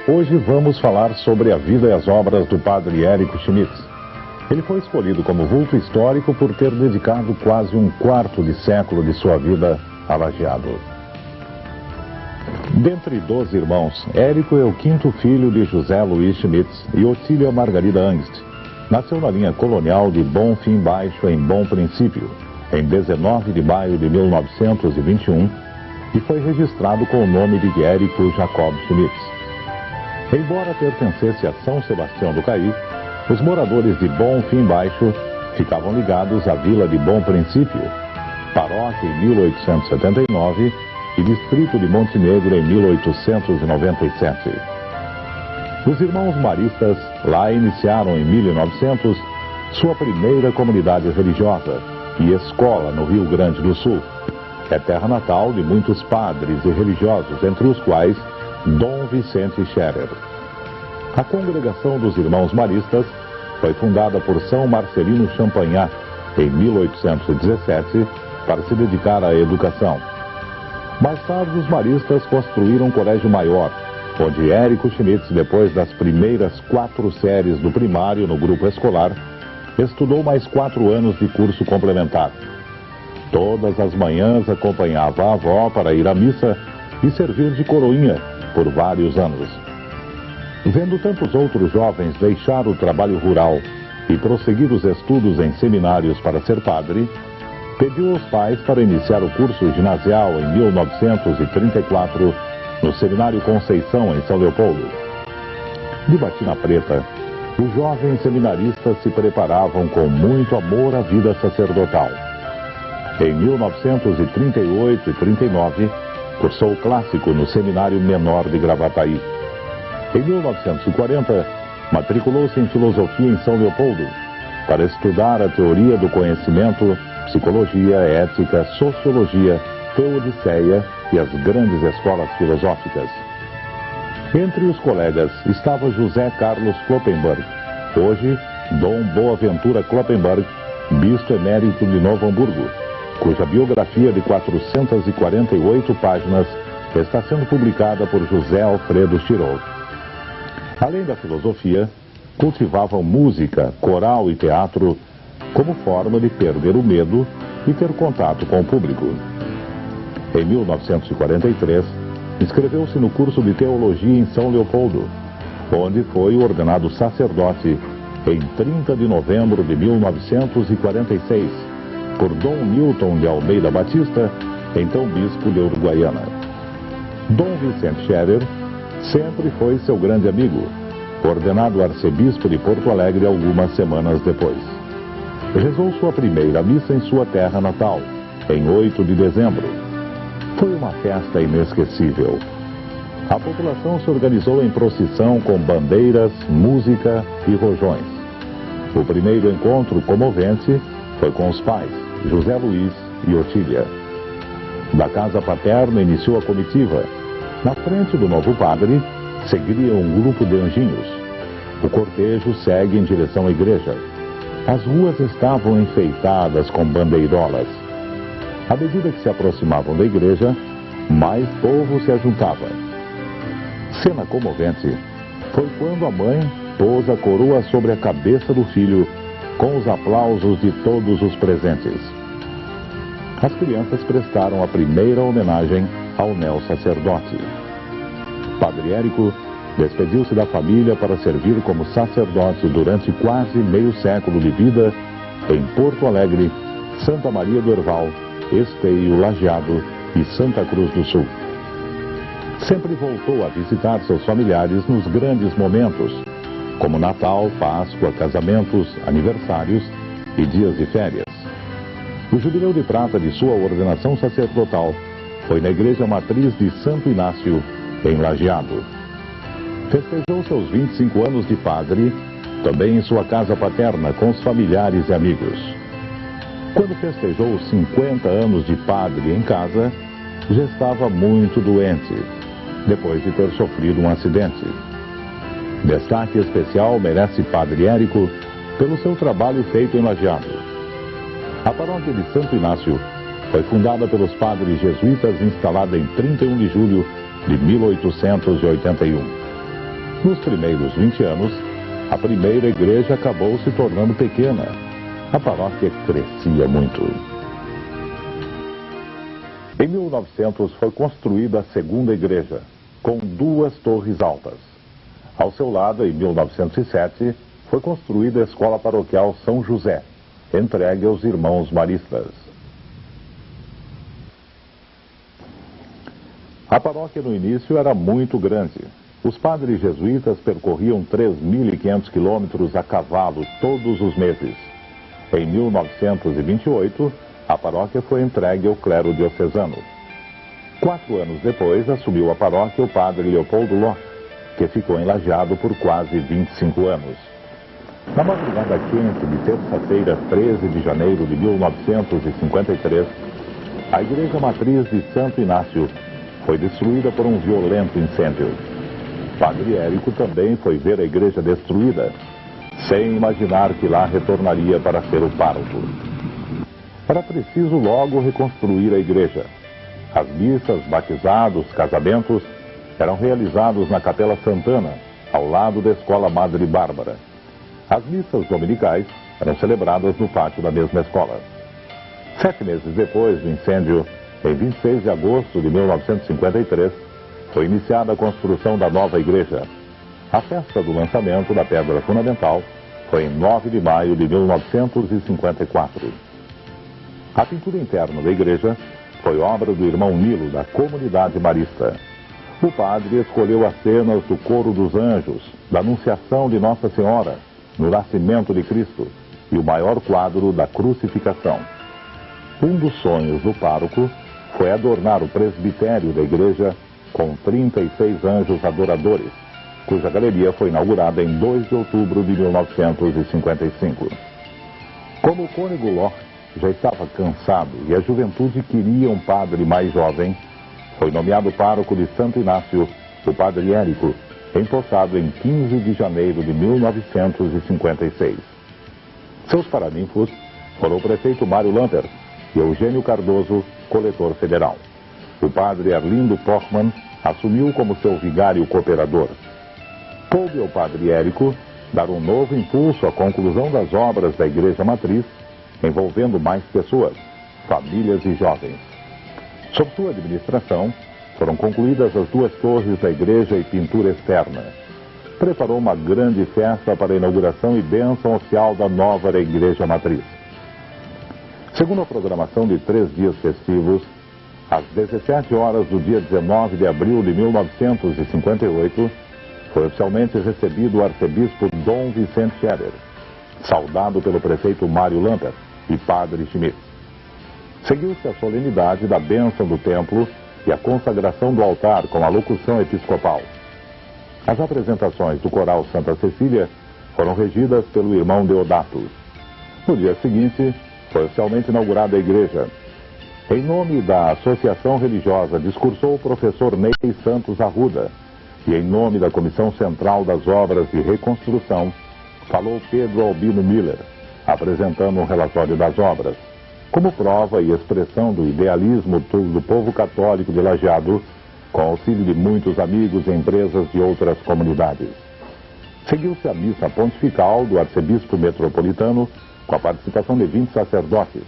Hoje vamos falar sobre a vida e as obras do padre Érico Schmitz. Ele foi escolhido como vulto histórico por ter dedicado quase um quarto de século de sua vida a Lajeado. Dentre 12 irmãos, Érico é o quinto filho de José Luiz Schmitz e Otília Margarida Angst. Nasceu na linha colonial de Bom Fim Baixo, em Bom Princípio, em 19 de maio de 1921, e foi registrado com o nome de Érico Jacob Schmitz. Embora pertencesse a São Sebastião do Caí, os moradores de Bom Fim Baixo ficavam ligados à vila de Bom Princípio, paróquia em 1879 e distrito de Montenegro em 1897. Os irmãos maristas lá iniciaram em 1900 sua primeira comunidade religiosa e escola no Rio Grande do Sul. É terra natal de muitos padres e religiosos, entre os quais Dom Vicente Scherer. A congregação dos Irmãos Maristas foi fundada por São Marcelino Champagnat em 1817 para se dedicar à educação. Mais tarde, os maristas construíram um colégio maior, onde Érico Schmitz, depois das primeiras 4 séries do primário no grupo escolar, estudou mais 4 anos de curso complementar. Todas as manhãs acompanhava a avó para ir à missa e servir de coroinha por vários anos. Vendo tantos outros jovens deixar o trabalho rural e prosseguir os estudos em seminários para ser padre, pediu aos pais para iniciar o curso ginasial em 1934 no Seminário Conceição, em São Leopoldo. De batina preta, os jovens seminaristas se preparavam com muito amor à vida sacerdotal. Em 1938 e 39, cursou o clássico no Seminário Menor de Gravataí. Em 1940, matriculou-se em filosofia em São Leopoldo para estudar a teoria do conhecimento, psicologia, ética, sociologia, teodiceia e as grandes escolas filosóficas. Entre os colegas estava José Carlos Kloppenberg, hoje Dom Boaventura Kloppenberg, bispo emérito de Novo Hamburgo, cuja biografia de 448 páginas está sendo publicada por José Alfredo Tirol. Além da filosofia, cultivavam música, coral e teatro como forma de perder o medo e ter contato com o público. Em 1943, inscreveu-se no curso de teologia em São Leopoldo, onde foi ordenado sacerdote em 30 de novembro de 1946, por Dom Newton de Almeida Batista, então bispo de Uruguaiana. Dom Vicente Scherer sempre foi seu grande amigo, ordenado arcebispo de Porto Alegre algumas semanas depois. Rezou sua primeira missa em sua terra natal, em 8 de dezembro. Foi uma festa inesquecível. A população se organizou em procissão com bandeiras, música e rojões. O primeiro encontro comovente foi com os pais, José Luiz e Otília. Da casa paterna iniciou a comitiva. Na frente do novo padre, seguia um grupo de anjinhos. O cortejo segue em direção à igreja. As ruas estavam enfeitadas com bandeirolas. À medida que se aproximavam da igreja, mais povo se ajuntava. Cena comovente foi quando a mãe pôs a coroa sobre a cabeça do filho, com os aplausos de todos os presentes. As crianças prestaram a primeira homenagem ao neo-sacerdote. Padre Érico despediu-se da família para servir como sacerdote durante quase meio século de vida em Porto Alegre, Santa Maria do Herval, Esteio, Lajeado e Santa Cruz do Sul. Sempre voltou a visitar seus familiares nos grandes momentos, como Natal, Páscoa, casamentos, aniversários e dias de férias. O jubileu de prata de sua ordenação sacerdotal foi na Igreja Matriz de Santo Inácio, em Lajeado. Festejou seus 25 anos de padre, também em sua casa paterna, com os familiares e amigos. Quando festejou os 50 anos de padre em casa, já estava muito doente, depois de ter sofrido um acidente. Destaque especial merece Padre Érico pelo seu trabalho feito em Lajeado. A paróquia de Santo Inácio foi fundada pelos padres jesuítas, instalada em 31 de julho de 1881. Nos primeiros 20 anos, a primeira igreja acabou se tornando pequena. A paróquia crescia muito. Em 1900 foi construída a segunda igreja, com 2 torres altas. Ao seu lado, em 1907, foi construída a Escola Paroquial São José, entregue aos irmãos maristas. A paróquia no início era muito grande. Os padres jesuítas percorriam 3.500 quilômetros a cavalo todos os meses. Em 1928, a paróquia foi entregue ao clero diocesano. 4 anos depois, assumiu a paróquia o padre Leopoldo Ló, que ficou em Lajeado por quase 25 anos. Na madrugada quente de terça-feira, 13 de janeiro de 1953, a igreja matriz de Santo Inácio foi destruída por um violento incêndio. Padre Érico também foi ver a igreja destruída, sem imaginar que lá retornaria para ser o pároco. Era preciso logo reconstruir a igreja. As missas, batizados, casamentos eram realizados na Capela Santana, ao lado da Escola Madre Bárbara. As missas dominicais eram celebradas no pátio da mesma escola. 7 meses depois do incêndio, em 26 de agosto de 1953, foi iniciada a construção da nova igreja. A festa do lançamento da pedra fundamental foi em 9 de maio de 1954. A pintura interna da igreja foi obra do irmão Nilo, da comunidade marista. O padre escolheu as cenas do Coro dos Anjos, da Anunciação de Nossa Senhora, no Nascimento de Cristo, e o maior quadro da Crucificação. Um dos sonhos do pároco foi adornar o presbitério da igreja com 36 anjos adoradores, cuja galeria foi inaugurada em 2 de outubro de 1955. Como o cônego Ló já estava cansado e a juventude queria um padre mais jovem, foi nomeado pároco de Santo Inácio o padre Érico, empossado em 15 de janeiro de 1956. Seus paraninfos foram o prefeito Mário Lamper e Eugênio Cardoso, coletor federal. O padre Arlindo Pochmann assumiu como seu vigário cooperador. Coube ao padre Érico dar um novo impulso à conclusão das obras da Igreja Matriz, envolvendo mais pessoas, famílias e jovens. Sob sua administração, foram concluídas as 2 torres da igreja e pintura externa. Preparou uma grande festa para a inauguração e bênção oficial da nova Igreja Matriz. Segundo a programação de 3 dias festivos, às 17 horas do dia 19 de abril de 1958, foi oficialmente recebido o arcebispo Dom Vicente Scherer, saudado pelo prefeito Mário Lamper e padre Schmidt. Seguiu-se a solenidade da bênção do templo e a consagração do altar com a locução episcopal. As apresentações do coral Santa Cecília foram regidas pelo irmão Deodato. No dia seguinte, foi oficialmente inaugurada a igreja. Em nome da Associação Religiosa, discursou o professor Ney Santos Arruda, e em nome da Comissão Central das Obras de Reconstrução, falou Pedro Albino Miller, apresentando um relatório das obras, como prova e expressão do idealismo do povo católico de Lajeado, com auxílio de muitos amigos e empresas de outras comunidades. Seguiu-se a missa pontifical do arcebispo metropolitano, com a participação de 20 sacerdotes.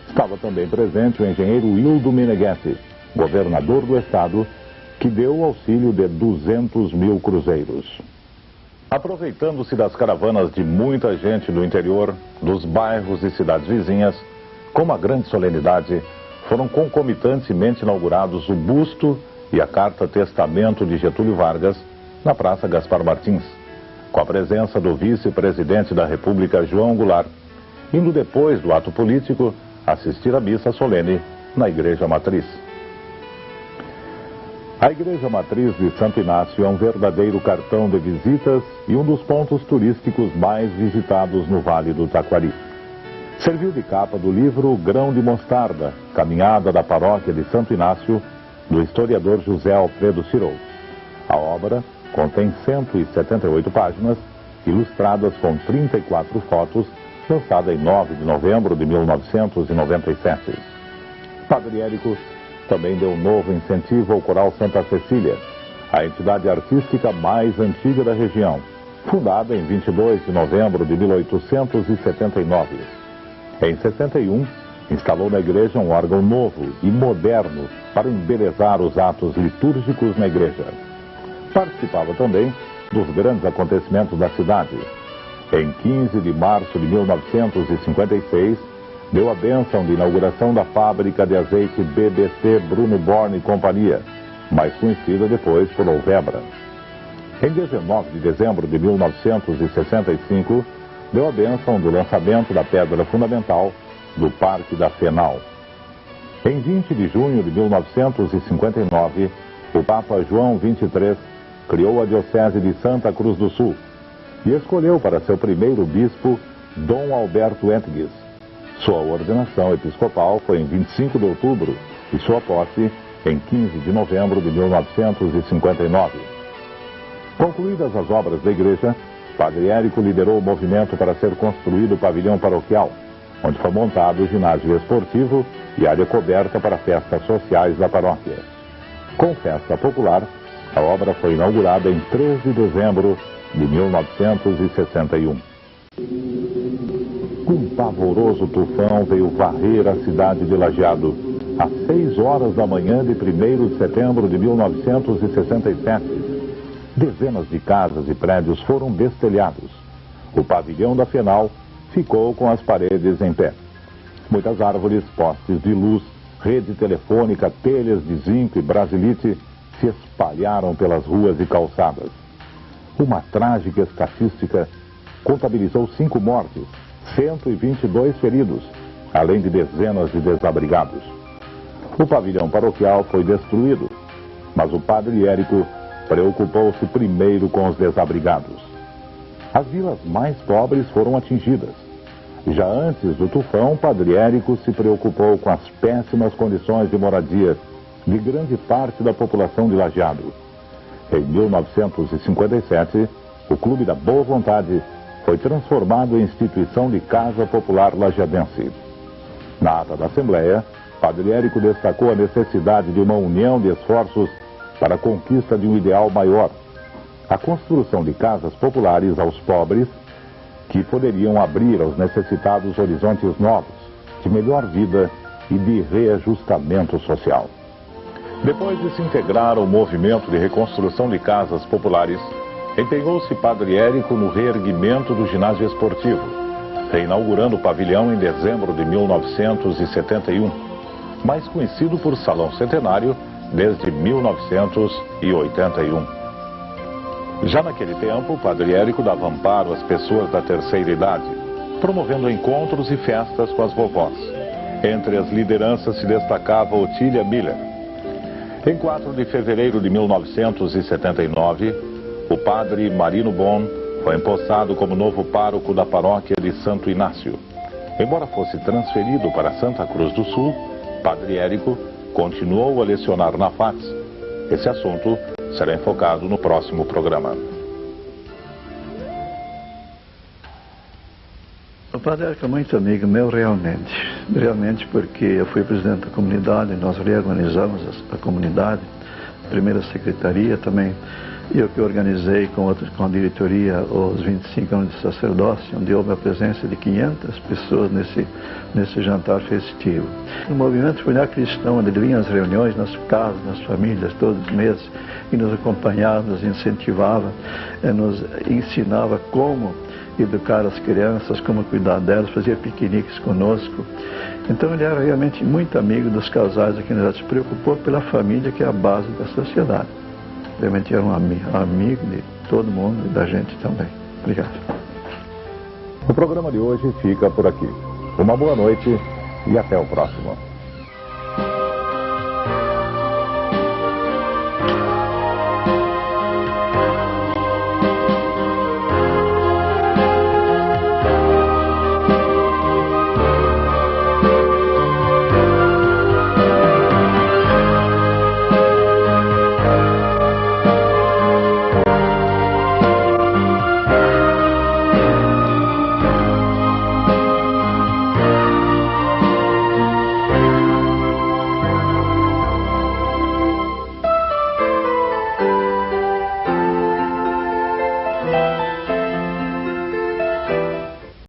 Estava também presente o engenheiro Hildo Meneghetti, governador do estado, que deu o auxílio de 200 mil cruzeiros. Aproveitando-se das caravanas de muita gente do interior, dos bairros e cidades vizinhas, com uma grande solenidade, foram concomitantemente inaugurados o busto e a carta testamento de Getúlio Vargas na Praça Gaspar Martins, com a presença do vice-presidente da República, João Goulart, indo depois do ato político assistir à missa solene na Igreja Matriz. A Igreja Matriz de Santo Inácio é um verdadeiro cartão de visitas e um dos pontos turísticos mais visitados no Vale do Taquari. Serviu de capa do livro Grão de Mostarda, Caminhada da Paróquia de Santo Inácio, do historiador José Alfredo Cirou. A obra contém 178 páginas, ilustradas com 34 fotos, lançada em 9 de novembro de 1997. Padre Érico também deu um novo incentivo ao coral Santa Cecília, a entidade artística mais antiga da região, fundada em 22 de novembro de 1879. Em 61, instalou na igreja um órgão novo e moderno para embelezar os atos litúrgicos na igreja. Participava também dos grandes acontecimentos da cidade. Em 15 de março de 1956, deu a bênção de inauguração da fábrica de azeite BBC Bruno Borne e Companhia, mais conhecida depois por Olvebra. Em 19 de dezembro de 1965, deu a bênção do lançamento da pedra fundamental do Parque da Fenal. Em 20 de junho de 1959, o Papa João XXIII criou a Diocese de Santa Cruz do Sul e escolheu para seu primeiro bispo Dom Alberto Entges. Sua ordenação episcopal foi em 25 de outubro e sua posse em 15 de novembro de 1959. Concluídas as obras da igreja, Padre Érico liderou o movimento para ser construído o pavilhão paroquial, onde foi montado o ginásio esportivo e área coberta para festas sociais da paróquia. Com festa popular, a obra foi inaugurada em 3 de dezembro de 1961. Um pavoroso tufão veio varrer a cidade de Lajeado às 6 horas da manhã de 1º de setembro de 1967. Dezenas de casas e prédios foram destelhados. O pavilhão da Fenal ficou com as paredes em pé. Muitas árvores, postes de luz, rede telefônica, telhas de zinco e brasilite se espalharam pelas ruas e calçadas. Uma trágica estatística contabilizou 5 mortes, 122 feridos, além de dezenas de desabrigados. O pavilhão paroquial foi destruído, mas o Padre Érico preocupou-se primeiro com os desabrigados. As vilas mais pobres foram atingidas. Já antes do tufão, Padre Érico se preocupou com as péssimas condições de moradia de grande parte da população de Lajeado. Em 1957, o Clube da Boa Vontade foi transformado em instituição de Casa Popular Lajeadense. Na ata da Assembleia, Padre Érico destacou a necessidade de uma união de esforços para a conquista de um ideal maior, a construção de casas populares aos pobres, que poderiam abrir aos necessitados horizontes novos, de melhor vida e de reajustamento social. Depois de se integrar ao movimento de reconstrução de casas populares, empenhou-se Padre Érico no reerguimento do ginásio esportivo, reinaugurando o pavilhão em dezembro de 1971, mais conhecido por Salão Centenário desde 1981. Já naquele tempo, Padre Érico dava amparo às pessoas da terceira idade, promovendo encontros e festas com as vovós. Entre as lideranças se destacava Otília Miller. Em 4 de fevereiro de 1979, o Padre Marino Bon foi empossado como novo pároco da paróquia de Santo Inácio. Embora fosse transferido para Santa Cruz do Sul, Padre Érico continuou a lecionar na FATS. Esse assunto será enfocado no próximo programa. O Padre Érico é muito amigo meu, realmente porque eu fui presidente da comunidade, nós reorganizamos a comunidade, a primeira secretaria também, eu que organizei com a diretoria os 25 anos de sacerdócio, onde houve a presença de 500 pessoas nesse jantar festivo. O movimento familiar cristão, onde ele vinha às reuniões, nas casas, nas famílias, todos os meses, e nos acompanhava, nos incentivava, nos ensinava como educar as crianças, como cuidar delas, fazia piqueniques conosco. Então ele era realmente muito amigo dos casais aqui na cidade, se preocupou pela família, que é a base da sociedade. Realmente era um amigo de todo mundo e da gente também. Obrigado. O programa de hoje fica por aqui. Uma boa noite e até o próximo.